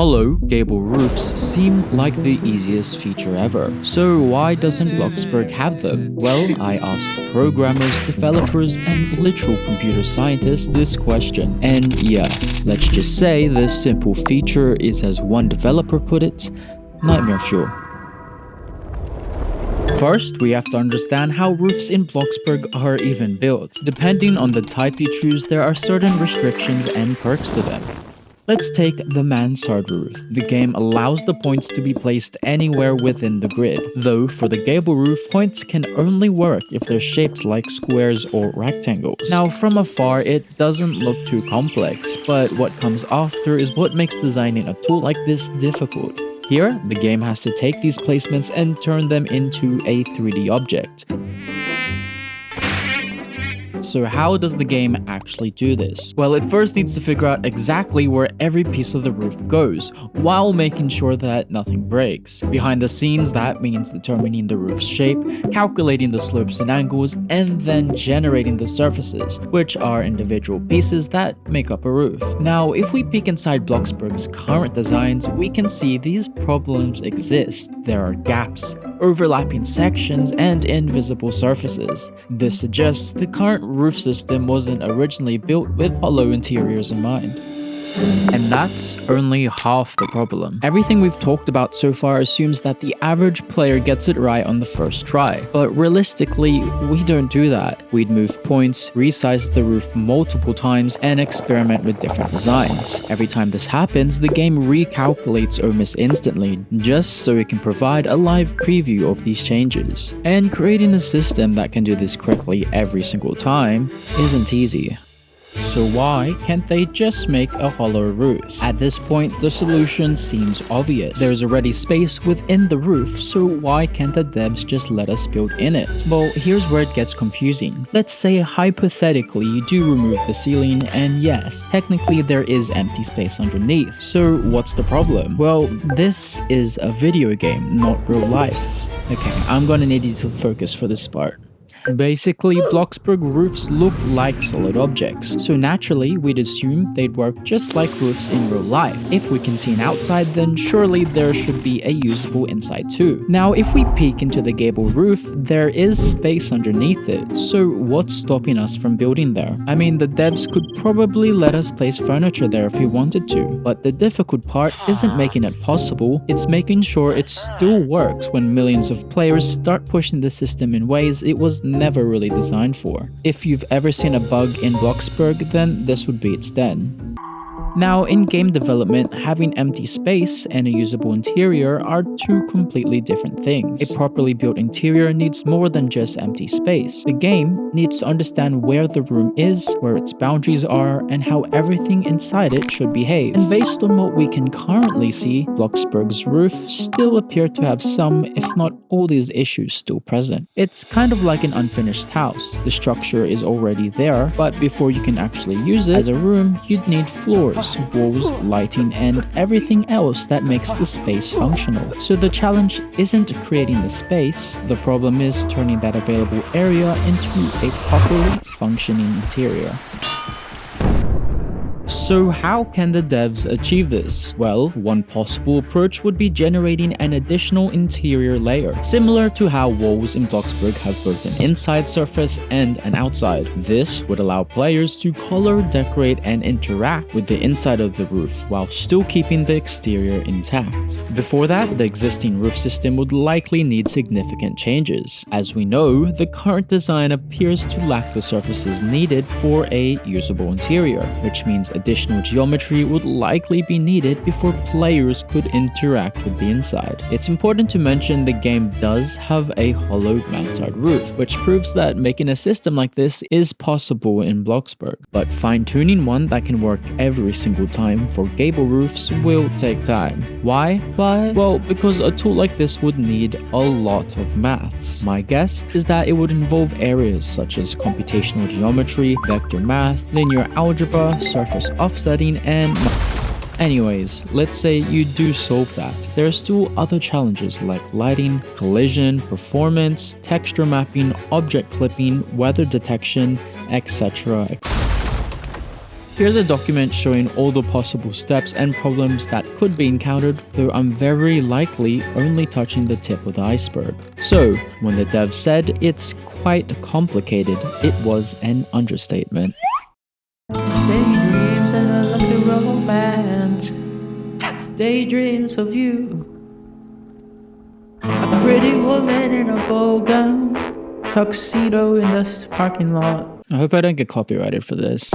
Hollow, gable roofs seem like the easiest feature ever. So why doesn't Bloxburg have them? Well, I asked programmers, developers, and literal computer scientists this question. And yeah, let's just say this simple feature is, as one developer put it, nightmare fuel. First, we have to understand how roofs in Bloxburg are even built. Depending on the type you choose, there are certain restrictions and perks to them. Let's take the mansard roof. The game allows the points to be placed anywhere within the grid, though for the gable roof, points can only work if they're shaped like squares or rectangles. Now, from afar, it doesn't look too complex, but what comes after is what makes designing a tool like this difficult. Here, the game has to take these placements and turn them into a 3D object. So how does the game actually do this? Well, it first needs to figure out exactly where every piece of the roof goes, while making sure that nothing breaks. Behind the scenes, that means determining the roof's shape, calculating the slopes and angles, and then generating the surfaces, which are individual pieces that make up a roof. Now, if we peek inside Bloxburg's current designs, we can see these problems exist. There are gaps, overlapping sections, and invisible surfaces. This suggests the current roof system wasn't originally built with hollow interiors in mind. And that's only half the problem. Everything we've talked about so far assumes that the average player gets it right on the first try. But realistically, we don't do that. We'd move points, resize the roof multiple times, and experiment with different designs. Every time this happens, the game recalculates almost instantly, just so it can provide a live preview of these changes. And creating a system that can do this correctly every single time isn't easy. So why can't they just make a hollow roof? At this point, the solution seems obvious. There's already space within the roof, so why can't the devs just let us build in it? Well, here's where it gets confusing. Let's say hypothetically you do remove the ceiling, and yes, technically there is empty space underneath. So what's the problem? Well, this is a video game, not real life. Okay, I'm gonna need you to focus for this part. Basically, Bloxburg roofs look like solid objects, so naturally we'd assume they'd work just like roofs in real life. If we can see an outside, then surely there should be a usable inside too. Now, if we peek into the gable roof, there is space underneath it, so what's stopping us from building there? I mean, the devs could probably let us place furniture there if we wanted to, but the difficult part isn't making it possible, it's making sure it still works when millions of players start pushing the system in ways it was never really designed for. If you've ever seen a bug in Bloxburg, then this would be its den. Now, in game development, having empty space and a usable interior are two completely different things. A properly built interior needs more than just empty space. The game needs to understand where the room is, where its boundaries are, and how everything inside it should behave. And based on what we can currently see, Bloxburg's roof still appear to have some, if not all, these issues still present. It's kind of like an unfinished house. The structure is already there, but before you can actually use it as a room, you'd need floors, walls, lighting, and everything else that makes the space functional. So the challenge isn't creating the space, the problem is turning that available area into a properly functioning interior. So how can the devs achieve this? Well, one possible approach would be generating an additional interior layer, similar to how walls in Bloxburg have both an inside surface and an outside. This would allow players to color, decorate, and interact with the inside of the roof while still keeping the exterior intact. Before that, the existing roof system would likely need significant changes. As we know, the current design appears to lack the surfaces needed for a usable interior, which means additional geometry would likely be needed before players could interact with the inside. It's important to mention the game does have a hollow mansard roof, which proves that making a system like this is possible in Bloxburg. But fine-tuning one that can work every single time for gable roofs will take time. Why? Well, because a tool like this would need a lot of maths. My guess is that it would involve areas such as computational geometry, vector math, linear algebra, surface offsetting, and anyways, let's say you do solve that. There are still other challenges like lighting, collision, performance, texture mapping, object clipping, weather detection, etc. Here's a document showing all the possible steps and problems that could be encountered, though I'm very likely only touching the tip of the iceberg. So, when the dev said it's quite complicated, it was an understatement. Daydreams and a lucky romance. Daydreams of you. A pretty woman in a ball gown. Tuxedo in the parking lot. I hope I don't get copyrighted for this.